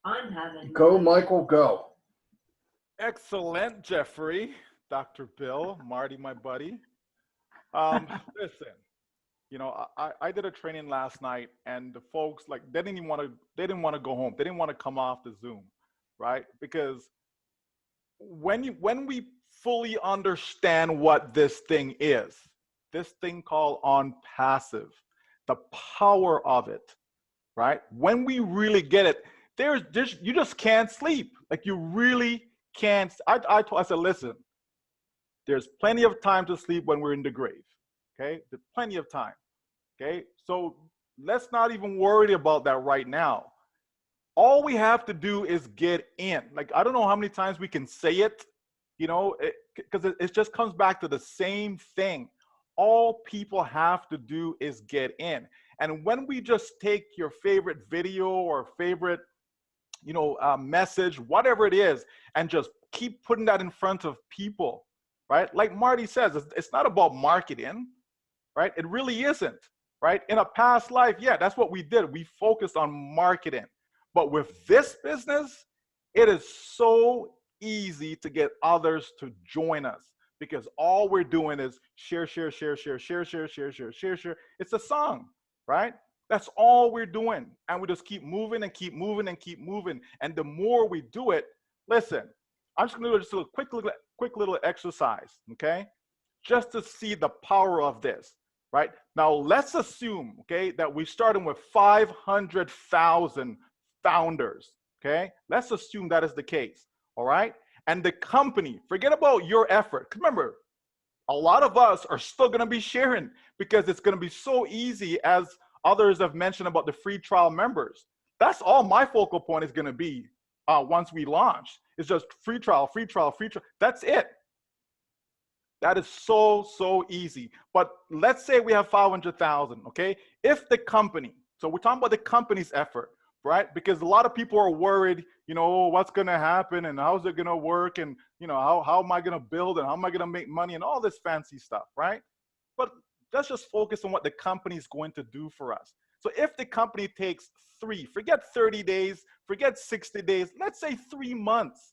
I'm having Go, Michael, go. Excellent, Jeffrey, Dr. Bill, Marty, my buddy. Listen, I did a training last night, and the folks like they didn't want to go home. They didn't want to come off the Zoom, right? Because when we fully understand what this thing called on passive, the power of it, right? When we really get it, there's just you just can't sleep. Like you really can't. I said, listen, there's plenty of time to sleep when we're in the grave. Okay, there's plenty of time. Okay, so let's not even worry about that right now. All we have to do is get in. Like I don't know how many times we can say it, because it just comes back to the same thing. All people have to do is get in. And when we just take your favorite video or favorite, message, whatever it is, and just keep putting that in front of people, right? Like Marty says, it's not about marketing, right? It really isn't, right? In a past life, yeah, that's what we did. We focused on marketing. But with this business, it is so easy to get others to join us because all we're doing is share, share, share, share, share, share, share, share, share, share. It's a song, right? That's all we're doing. And we just keep moving and keep moving and keep moving. And the more we do it, listen, I'm just going to do just a quick little exercise, okay? Just to see the power of this, right? Now, let's assume, okay, that we're starting with 500,000 founders, okay? Let's assume that is the case, all right? And the company, forget about your effort. Remember, a lot of us are still going to be sharing because it's going to be so easy, as others have mentioned about the free trial members. That's all my focal point is going to be once we launch. It's just free trial, free trial, free trial. That's it. That is so easy. But let's say we have 500,000, okay? If the company, so we're talking about the company's effort, right? Because a lot of people are worried, what's going to happen and how's it going to work and, how am I going to build and how am I going to make money and all this fancy stuff, right? But let's just focus on what the company is going to do for us. So if the company takes forget 30 days, forget 60 days, let's say 3 months,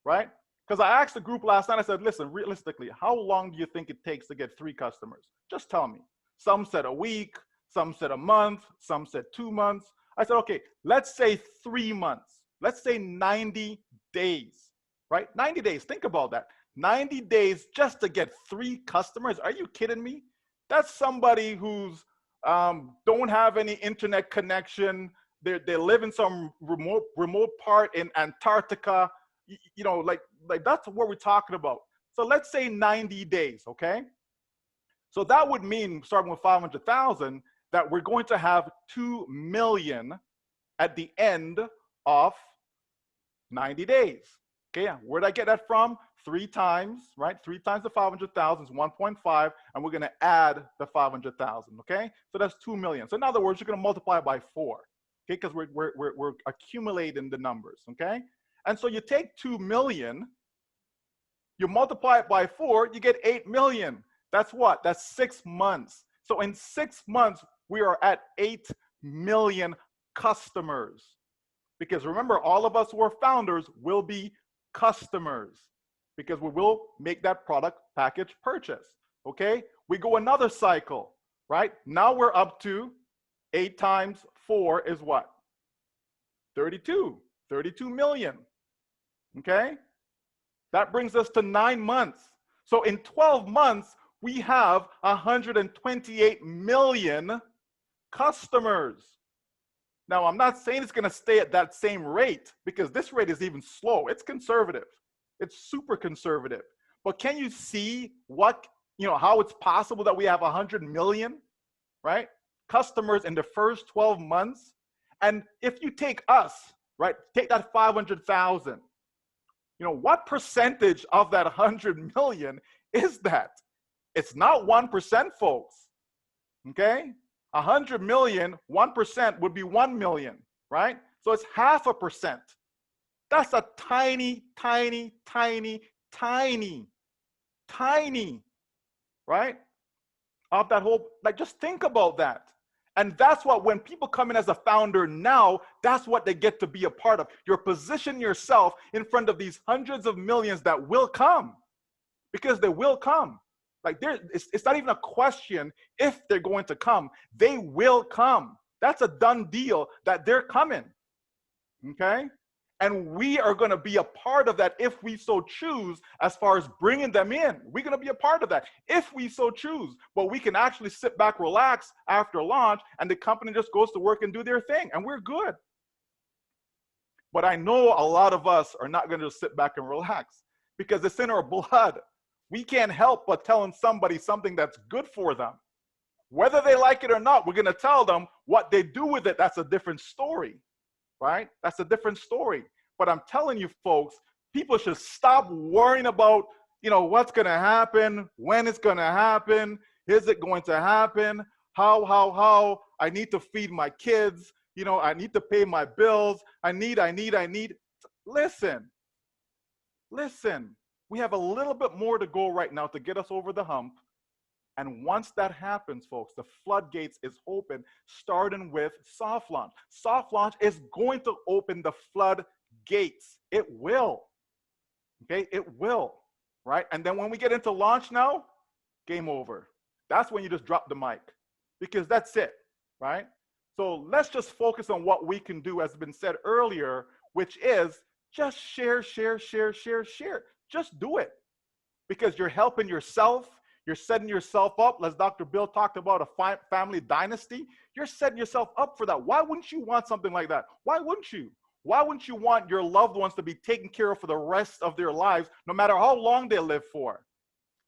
right? Because I asked the group last night, I said, listen, realistically, how long do you think it takes to get 3 customers? Just tell me. Some said a week, some said a month, some said 2 months. I said, okay, let's say 3 months. Let's say 90 days, right? 90 days, think about that. 90 days just to get 3 customers. Are you kidding me? That's somebody who's don't have any internet connection. They live in some remote part in Antarctica. Like that's what we're talking about. So let's say 90 days, okay? So that would mean, starting with 500,000, that we're going to have 2 million at the end of 90 days. Okay, where'd I get that from? 3 times, right? 3 times the 500,000 is 1.5, and we're gonna add the 500,000, okay? So that's 2 million. So in other words, you're gonna multiply it by 4, okay? Because we're accumulating the numbers, okay? And so you take 2 million, you multiply it by 4, you get 8 million. That's what? That's 6 months. So in 6 months, we are at 8 million customers. Because remember, all of us who are founders will be customers because we will make that product package purchase, okay? We go another cycle, right? Now we're up to 8 times 4 is what? 32 million, okay? That brings us to 9 months. So in 12 months, we have 128 million customers. Now, I'm not saying it's going to stay at that same rate because this rate is even slow. It's conservative. It's super conservative. But can you see how it's possible that we have 100 million, right, customers in the first 12 months? And if you take us, right, take that 500,000, what percentage of that 100 million is that? It's not 1%, folks, okay? 100 million, 1% would be 1 million, right? So it's 0.5%. That's a tiny, right? Of that whole, just think about that. And that's what, when people come in as a founder now, that's what they get to be a part of. You're positioning yourself in front of these hundreds of millions that will come, because they will come. Like it's not even a question if they're going to come. They will come. That's a done deal that they're coming. Okay? And we are going to be a part of that if we so choose, as far as bringing them in. We're going to be a part of that if we so choose. But we can actually sit back, relax after launch, and the company just goes to work and do their thing, and we're good. But I know a lot of us are not going to just sit back and relax, because it's in our blood. We can't help but telling somebody something that's good for them. Whether they like it or not, we're going to tell them. What they do with it, that's a different story. Right? That's a different story. But I'm telling you folks, people should stop worrying about, what's going to happen, when it's going to happen, is it going to happen, how, I need to feed my kids, I need to pay my bills, I need. Listen, we have a little bit more to go right now to get us over the hump. And once that happens, folks, the floodgates is open, starting with soft launch. Soft launch is going to open the floodgates. It will. Okay, it will. Right? And then when we get into launch now, game over. That's when you just drop the mic, because that's it. Right? So let's just focus on what we can do, as has been said earlier, which is just share. Just do it, because you're helping yourself. You're setting yourself up, as Dr. Bill talked about, a family dynasty. You're setting yourself up for that. Why wouldn't you want something like that? Why wouldn't you? Why wouldn't you want your loved ones to be taken care of for the rest of their lives, no matter how long they live for?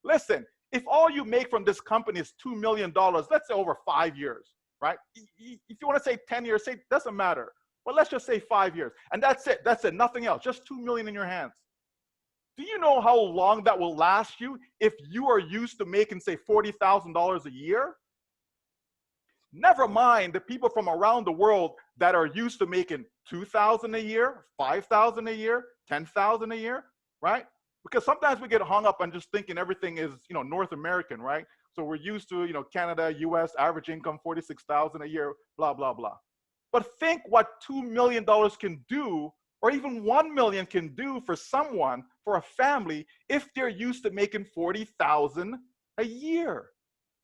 Listen, if all you make from this company is $2 million, let's say over 5 years, right? If you want to say 10 years, say, doesn't matter. But let's just say 5 years. And that's it. That's it. Nothing else. Just $2 million in your hands. Do you know how long that will last you if you are used to making, say, $40,000 a year? Never mind the people from around the world that are used to making $2,000 a year, $5,000 a year, $10,000 a year, right? Because sometimes we get hung up on just thinking everything is, North American, right? So we're used to, Canada, US, average income, $46,000 a year, blah, blah, blah. But think what $2 million can do, or even 1 million can do for someone, for a family, if they're used to making $40,000 a year.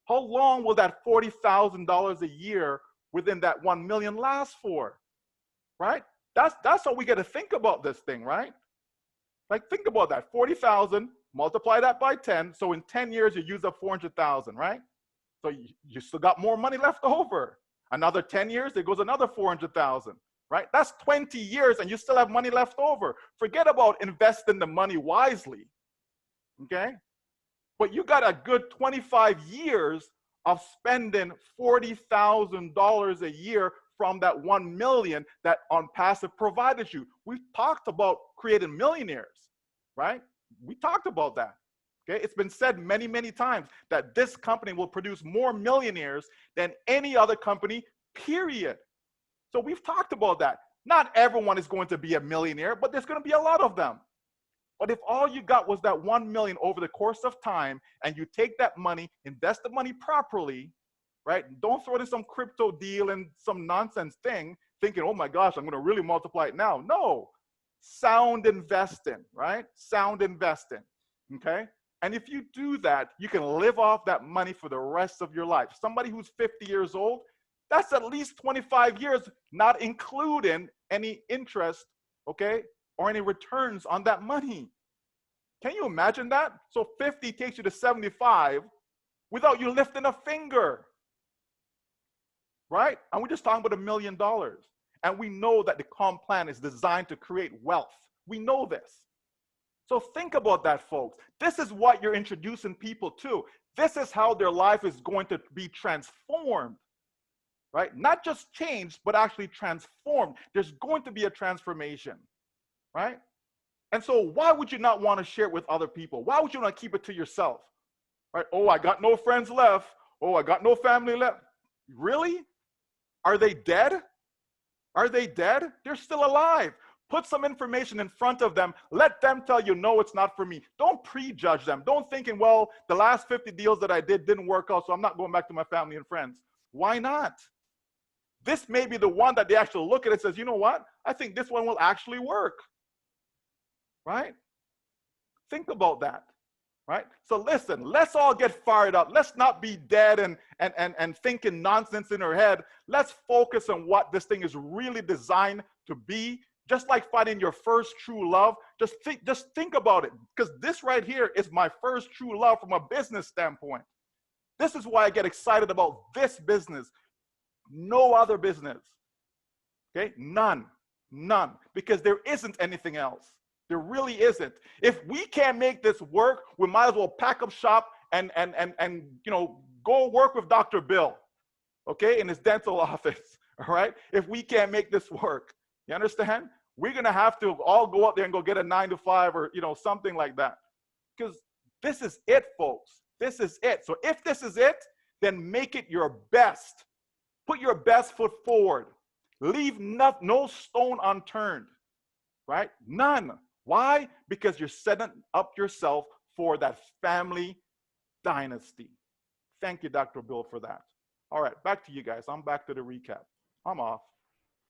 How long will that $40,000 a year within that 1 million last for? Right? That's how we got to think about this thing, right? Like, think about that. 40,000, multiply that by 10. So in 10 years, you use up 400,000, right? So you still got more money left over. Another 10 years, there goes another 400,000. Right? That's 20 years and you still have money left over. Forget about investing the money wisely. Okay? But you got a good 25 years of spending $40,000 a year from that 1 million that Onpassive provided you. We've talked about creating millionaires, right? We talked about that. Okay? It's been said many, many times that this company will produce more millionaires than any other company, period. So we've talked about that. Not everyone is going to be a millionaire, but there's going to be a lot of them. But if all you got was that 1 million over the course of time, and you take that money, invest the money properly, right? Don't throw it in some crypto deal and some nonsense thing, thinking, oh my gosh, I'm going to really multiply it now. No, sound investing, right? Sound investing, okay? And if you do that, you can live off that money for the rest of your life. Somebody who's 50 years old, that's at least 25 years, not including any interest, okay, or any returns on that money. Can you imagine that? So 50 takes you to 75 without you lifting a finger, right? And we're just talking about $1 million. And we know that the comp plan is designed to create wealth. We know this. So think about that, folks. This is what you're introducing people to. This is how their life is going to be transformed. Right? Not just changed, but actually transformed. There's going to be a transformation, right? And so why would you not want to share it with other people? Why would you not keep it to yourself? Right? Oh, I got no friends left. Oh, I got no family left. Really? Are they dead? Are they dead? They're still alive. Put some information in front of them. Let them tell you, no, it's not for me. Don't prejudge them. Don't thinking, well, the last 50 deals that I did didn't work out, so I'm not going back to my family and friends. Why not? this may be the one that they actually look at and says, you know what? I think this one will actually work, right? Think about that, right? So listen, let's all get fired up. Let's not be dead and thinking nonsense in our head. Let's focus on what this thing is really designed to be. Just like finding your first true love, just think about it, because this right here is my first true love from a business standpoint. This is why I get excited about this business. No other business, okay? None, because there isn't anything else. There really isn't. If we can't make this work, we might as well pack up shop and go work with Dr. Bill, okay, in his dental office, all right? If we can't make this work, you understand? We're gonna have to all go out there and go get a 9-to-5 or something like that, because this is it, folks. This is it. So if this is it, then make it your best. Put your best foot forward. Leave no stone unturned, right? None. Why? Because you're setting up yourself for that family dynasty. Thank you, Dr. Bill, for that. All right, back to you guys. I'm back to the recap. I'm off.